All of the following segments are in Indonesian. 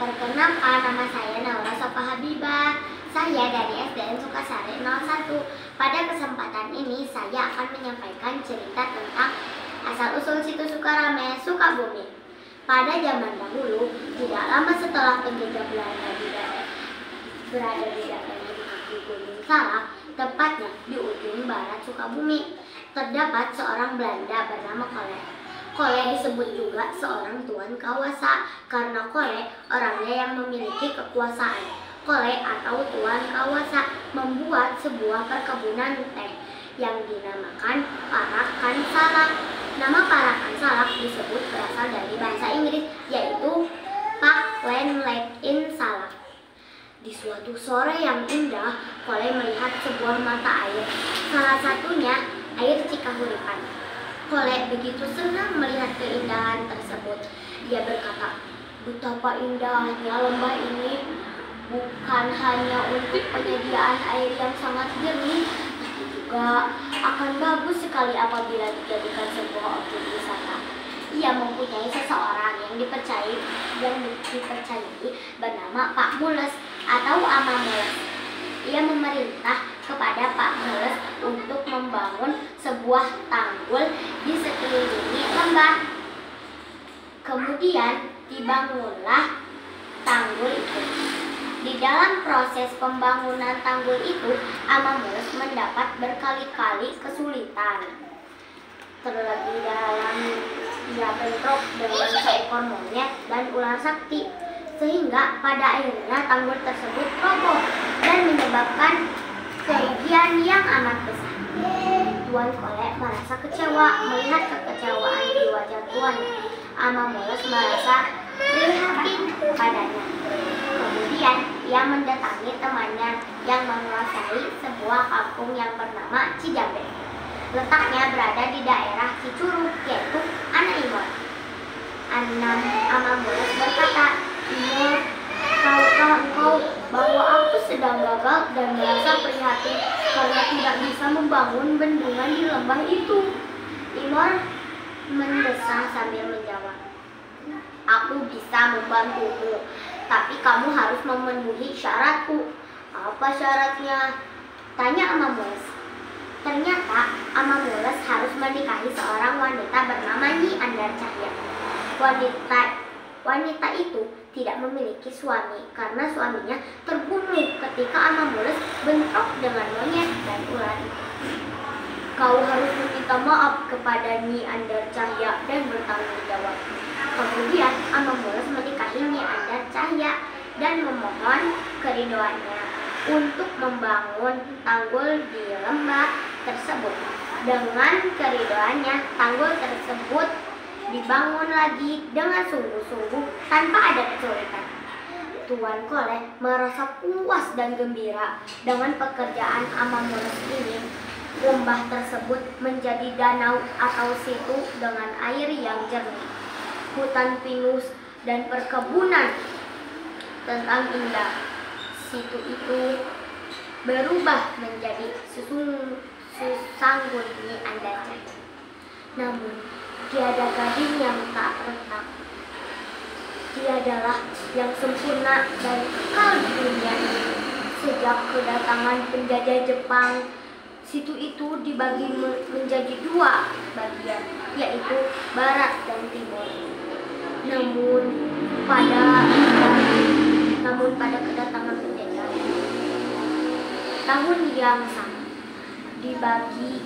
Perkenalkan, nama saya Naura Sofa Habibah. Saya dari SDN Sukasari 01. Pada kesempatan ini saya akan menyampaikan cerita tentang asal-usul situs Sukarame, Sukabumi. Pada zaman dahulu, tidak lama setelah penjajah Belanda berada di daerah di kaki Gunung Salak, tepatnya di ujung barat Sukabumi, terdapat seorang Belanda bernama Kole. Kole disebut juga seorang Tuan Kawasa karena Kole orangnya yang memiliki kekuasaan. Kole atau Tuan Kawasa membuat sebuah perkebunan teh yang dinamakan Parakan Salak. Nama Parakan Salak disebut berasal dari bahasa Inggris, yaitu Park Land Lake in Salak. Di suatu sore yang indah, Kole melihat sebuah mata air, salah satunya air Cikahuripan. Kole begitu senang melihat keindahan tersebut. Dia berkata, "Betapa indahnya lembah ini, bukan hanya untuk penyediaan air yang sangat jernih, tapi juga akan bagus sekali apabila dijadikan sebuah objek wisata." Ia mempunyai seseorang yang dipercayai bernama Pak Mules atau Ama Mules. Ia memerintah kepada Pak Mules untuk membangun sebuah tanggul di sekeliling lembah. Kemudian dibangunlah tanggul itu. Di dalam proses pembangunan tanggul itu, Ama Mules mendapat berkali-kali kesulitan. Terlebih dalam ia bentrok dengan seekor monyet dan ular sakti, sehingga pada akhirnya tanggul tersebut roboh dan menyebabkan kerugian yang amat besar. Tuan Kole merasa kecewa melihat kekecewaan di wajah tuannya. Ama Mules merasa prihatin padanya. Kemudian ia mendatangi temannya yang menguasai sebuah kampung yang bernama Cijambe. Letaknya berada di daerah Cicurug, yaitu anak Imor. Ama Mules berkata, "Imor, tahukah engkau bahwa aku sedang gagal dan merasa prihatin karena tidak bisa membangun bendungan di lembah itu?" Imor mendesah sambil menjawab, "Aku bisa membantumu, tapi kamu harus memenuhi syaratku." "Apa syaratnya?" tanya Ama Mules. Ternyata Ama Mules harus menikahi seorang wanita bernama Nyi Andar Cahya. Wanita itu tidak memiliki suami karena suaminya terbunuh ketika Ama Mules bentrok dengan monyet dan ular itu. "Kau harus meminta maaf kepada Nyi Andar Cahya dan bertanggung jawab." Kemudian Ama Mules menikahi Nyi Andar Cahya dan memohon keridoannya untuk membangun tanggul di lembah tersebut. Dengan keridoannya, tanggul tersebut dibangun lagi dengan sungguh-sungguh tanpa ada kesulitan. Tuan Kole merasa puas dan gembira dengan pekerjaan Ama Mules ini. Lembah tersebut menjadi danau atau situ dengan air yang jernih, hutan pinus dan perkebunan tentang indah. Situ itu berubah menjadi Sanggul Nyi Andar Cahya. Namun tiada gading yang tak retak. Tiadalah yang sempurna dan kekal di dunia ini. Sejak kedatangan penjajah Jepang, situ itu dibagi menjadi dua bagian, yaitu barat dan timur. Namun pada kedatangan penjajah, tahun yang sama dibagi,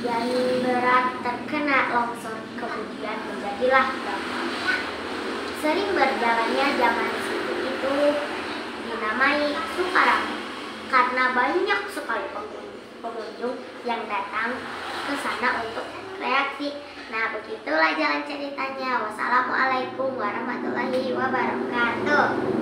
yang berat terkena longsor, kemudian menjadilah gampang. Sering berjalannya zaman situ itu dinamai Sukarame karena banyak sekali pengunjung yang datang ke sana untuk rekreasi. Nah, begitulah jalan ceritanya. Wassalamualaikum warahmatullahi wabarakatuh.